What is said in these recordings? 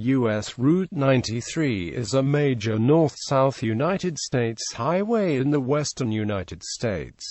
U.S. Route 93 is a major north-south United States highway in the western United States.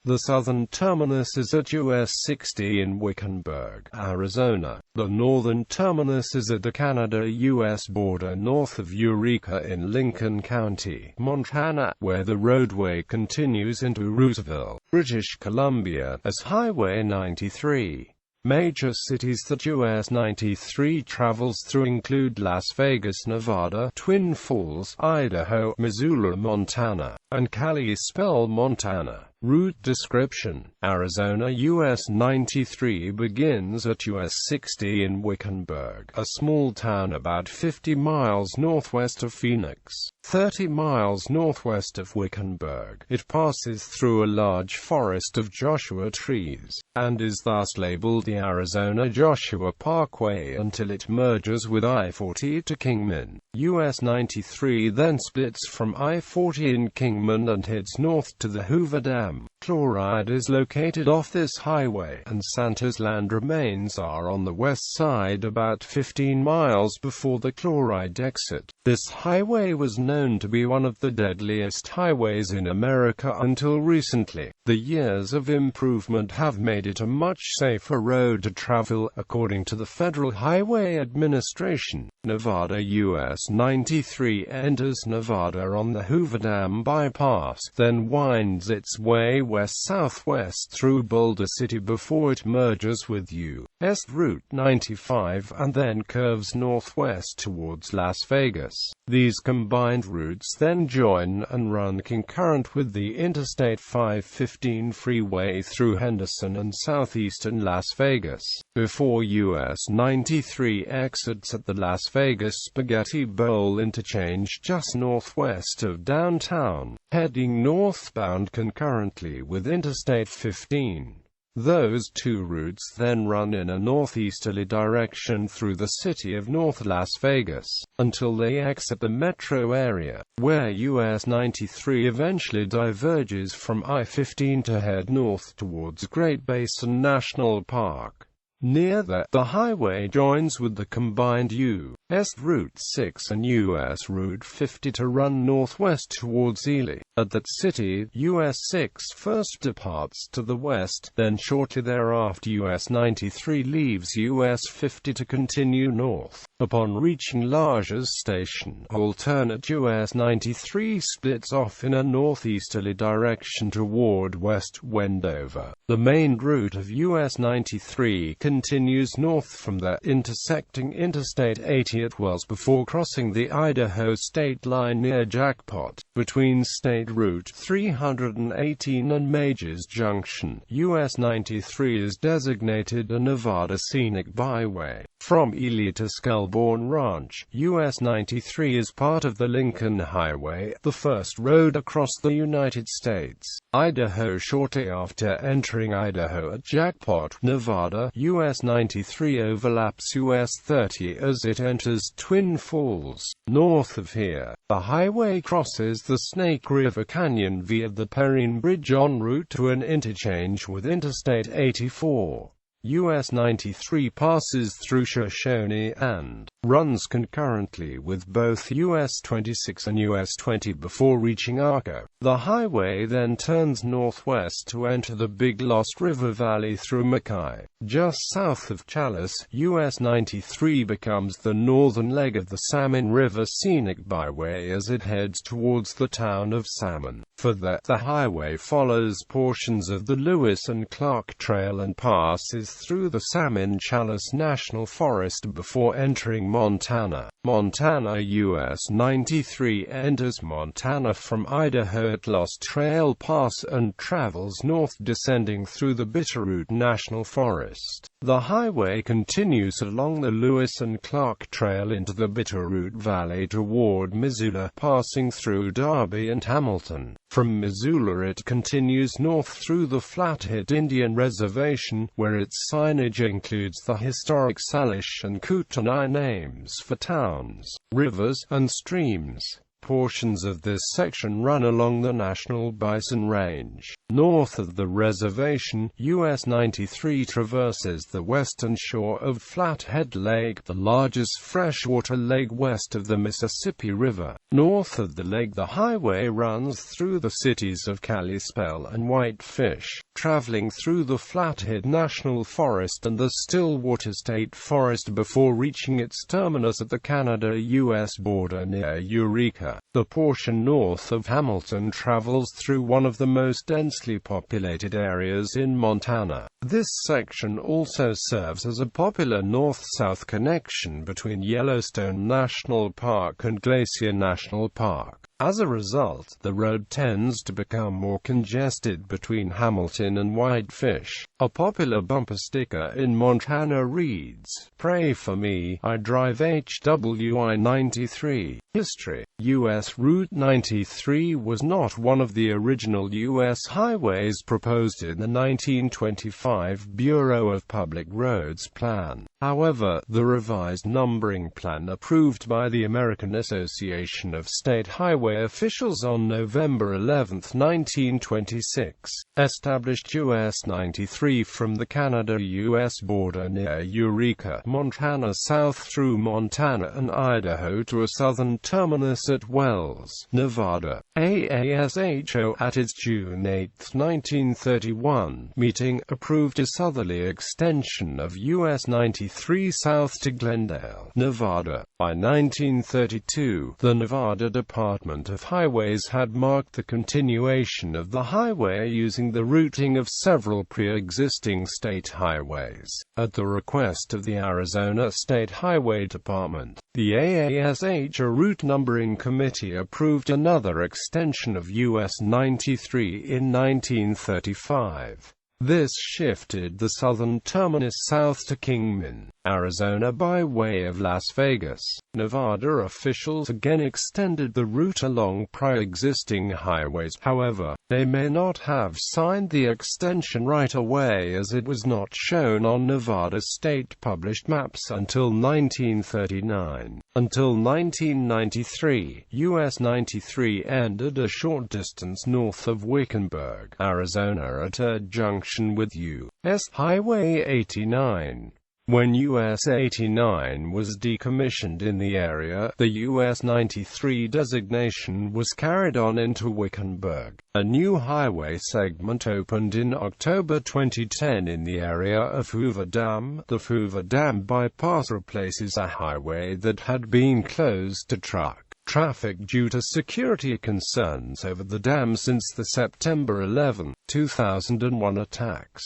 The southern terminus is at US.60 in Wickenburg, Arizona. The northern terminus is at the Canada-US border north of Eureka in Lincoln County, Montana, where the roadway continues into Roosville, British Columbia, as Highway 93. Major cities that US 93 travels through include Las Vegas, Nevada, Twin Falls, Idaho, Missoula, Montana, and Kalispell, Montana. Route description: Arizona US 93 begins at US 60 in Wickenburg, a small town about 50 miles northwest of Phoenix, 30 miles northwest of Wickenburg. It passes through a large forest of Joshua trees, and is thus labeled the Arizona Joshua Parkway until it merges with I-40 to Kingman. US 93 then splits from I-40 in Kingman and heads north to the Hoover Dam. Chloride is located off this highway, and Santa's land remains are on the west side about 15 miles before the chloride exit. This highway was known to be one of the deadliest highways in America until recently. The years of improvement have made it a much safer road to travel, according to the Federal Highway Administration. Nevada US 93 enters Nevada on the Hoover Dam bypass, then winds its way west-southwest through Boulder City before it merges with U.S.Route 95 and then curves northwest towards Las Vegas. These combined routes then join and run concurrent with the Interstate 515 freeway through Henderson and southeastern Las Vegas, before US 93 exits at the Las Vegas Spaghetti Bowl interchange just northwest of downtown, heading northbound concurrently with Interstate 15. Those two routes then run in a northeasterly direction through the city of North Las Vegas, until they exit the metro area, where US 93 eventually diverges from I-15 to head north towards Great Basin National Park. Near that, the highway joins with the combined U.S.Route 6 and U.S.Route 50 to run northwest towards Ely. At that city, US 6 first departs to the west, then shortly thereafter US 93 leaves US 50 to continue north. Upon reaching Lajes Station, alternate US 93 splits off in a northeasterly direction toward West Wendover. The main route of US 93 continues north from there, intersecting Interstate 80 at Wells before crossing the Idaho state line near Jackpot, between State Route 318 and Majors Junction. US 93 is designated a Nevada Scenic Byway. From Ely to Scalborn Ranch, US 93 is part of the Lincoln Highway, the first road across the United States. Idaho. Shortly after entering Idaho at Jackpot, Nevada, US 93 overlaps US 30 as it enters Twin Falls. North of here, the highway crosses the Snake River Canyon via the Perrine Bridge en route to an interchange with Interstate 84. US 93 passes through Shoshone and runs concurrently with both US 26 and US 20 before reaching Arco. The highway then turns northwest to enter the Big Lost River Valley through Mackay. Just south of Challis, US 93 becomes the northern leg of the Salmon River Scenic Byway as it heads towards the town of Salmon. For that, the highway follows portions of the Lewis and Clark Trail and passes through the Salmon-Challis National Forest before entering Montana. US 93 enters Montana from Idaho at Lost Trail Pass and travels north descending through the Bitterroot National Forest. The highway continues along the Lewis and Clark Trail into the Bitterroot Valley toward Missoula, passing through Darby and Hamilton. From Missoula it continues north through the Flathead Indian Reservation, where its signage includes the historic Salish and Kootenai names for towns, rivers, and streams. Portions of this section run along the National Bison Range. North of the reservation, US 93 traverses the western shore of Flathead Lake, the largest freshwater lake west of the Mississippi River. North of the lake, the highway runs through the cities of Kalispell and Whitefish, traveling through the Flathead National Forest and the Stillwater State Forest before reaching its terminus at the Canada-US border near Eureka. The portion north of Hamilton travels through one of the most densely populated areas in Montana. This section also serves as a popular north-south connection between Yellowstone National Park and Glacier National Park. As a result, the road tends to become more congested between Hamilton and Whitefish. A popular bumper sticker in Montana reads, "Pray for me, I drive HWI 93. History. U.S. Route 93 was not one of the original U.S. highways proposed in the 1925 Bureau of Public Roads Plan. However, the revised numbering plan approved by the American Association of State Highway officials on November 11, 1926, established US 93 from the Canada-US border near Eureka, Montana south through Montana and Idaho to a southern terminus at Wells, Nevada. AASHO at its June 8, 1931 meeting approved a southerly extension of US 93 south to Glendale, Nevada. By 1932, the Nevada Department of Highways had marked the continuation of the highway using the routing of several pre-existing state highways. At the request of the Arizona State Highway Department, the AASHO Route Numbering Committee approved another extension of US 93 in 1935. This shifted the southern terminus south to Kingman, Arizona by way of Las Vegas. Nevada officials again extended the route along pre-existing highways. However, they may not have signed the extension right away as it was not shown on Nevada state published maps until 1939. Until 1993, US 93 ended a short distance north of Wickenburg, Arizona at a junction with U.S. Highway 89. When US 89 was decommissioned in the area, the US 93 designation was carried on into Wickenburg. A new highway segment opened in October 2010 in the area of Hoover Dam. The Hoover Dam bypass replaces a highway that had been closed to truck traffic due to security concerns over the dam since the September 11, 2001 attacks.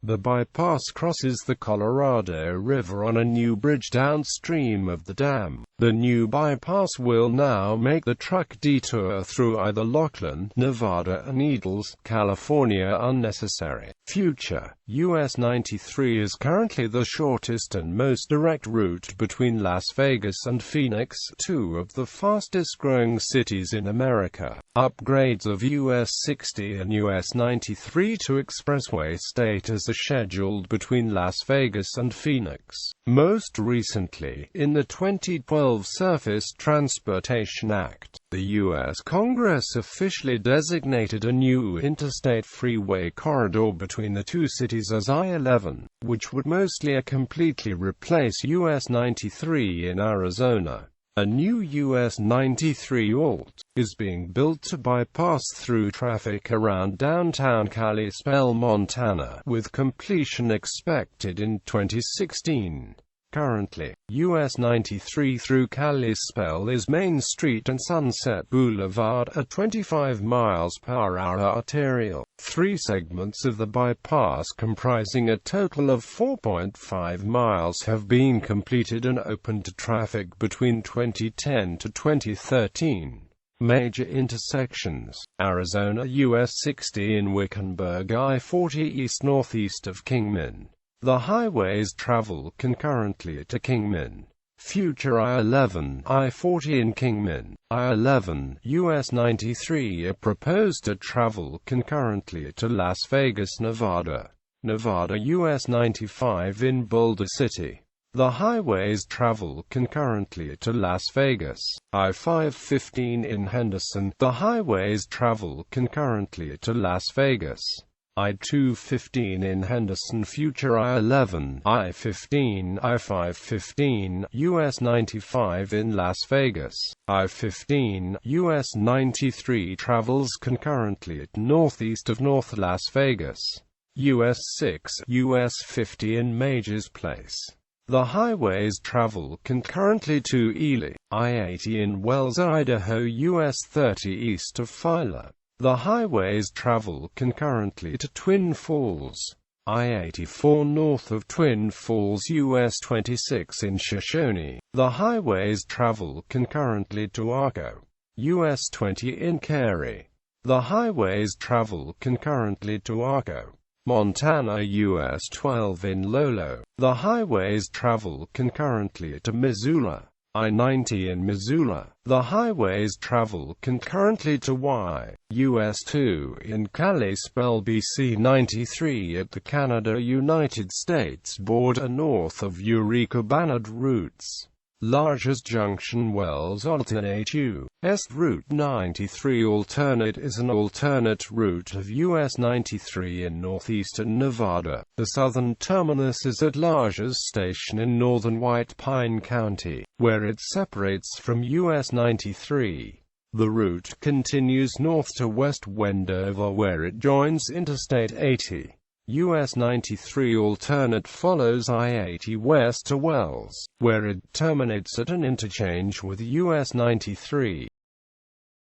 The bypass crosses the Colorado River on a new bridge downstream of the dam. The new bypass will now make the truck detour through either Lachlan, Nevada and Needles, California unnecessary. Future. US 93 is currently the shortest and most direct route between Las Vegas and Phoenix, two of the fastest growing cities in America. Upgrades of US 60 and US 93 to expressway status are scheduled between Las Vegas and Phoenix. Most recently, in the 2012 Surface Transportation Act, the U.S. Congress officially designated a new interstate freeway corridor between the two cities as I-11, which would mostly or completely replace US 93 in Arizona. A new US 93 Alt is being built to bypass through traffic around downtown Kalispell, Montana, with completion expected in 2016. Currently, US 93 through Kalispell is Main Street and Sunset Boulevard, a 25 mph arterial. 3 segments of the bypass comprising a total of 4.5 miles have been completed and opened to traffic between 2010 to 2013. Major intersections: Arizona US 60 in Wickenburg, I-40 east-northeast of Kingman. The highways travel concurrently to Kingman. Future I-11, I-40 in Kingman, I-11, US 93 are proposed to travel concurrently to Las Vegas, Nevada. Nevada US 95 in Boulder City. The highways travel concurrently to Las Vegas. I-515 in Henderson. The highways travel concurrently to Las Vegas. I-215 in Henderson. Future I-11, I-15, I-515, US 95 in Las Vegas. I-15, US 93 travels concurrently at northeast of North Las Vegas. US 6, US 50 in Majors Place. The highways travel concurrently to Ely. I-80 in Wells, Idaho, US 30 east of Filer. The highways travel concurrently to Twin Falls. I-84 north of Twin Falls, US 26 in Shoshone. The highways travel concurrently to Arco, US 20 in Cary. The highways travel concurrently to Arco, Montana, US 12 in Lolo. The highways travel concurrently to Missoula. I-90 in Missoula. The highways travel concurrently to Y, US 2 in Kalispell, BC. 93 at the Canada-United States border north of Eureka. Bannard routes. Largest junction wells alternate. U.S.Route 93 alternate is an alternate route of US 93 in northeastern Nevada. The southern terminus is at Largest Station in northern White Pine County, where it separates from US 93. The route continues north to West Wendover, where it joins Interstate 80. US 93 alternate follows I-80 west to Wells, where it terminates at an interchange with US 93.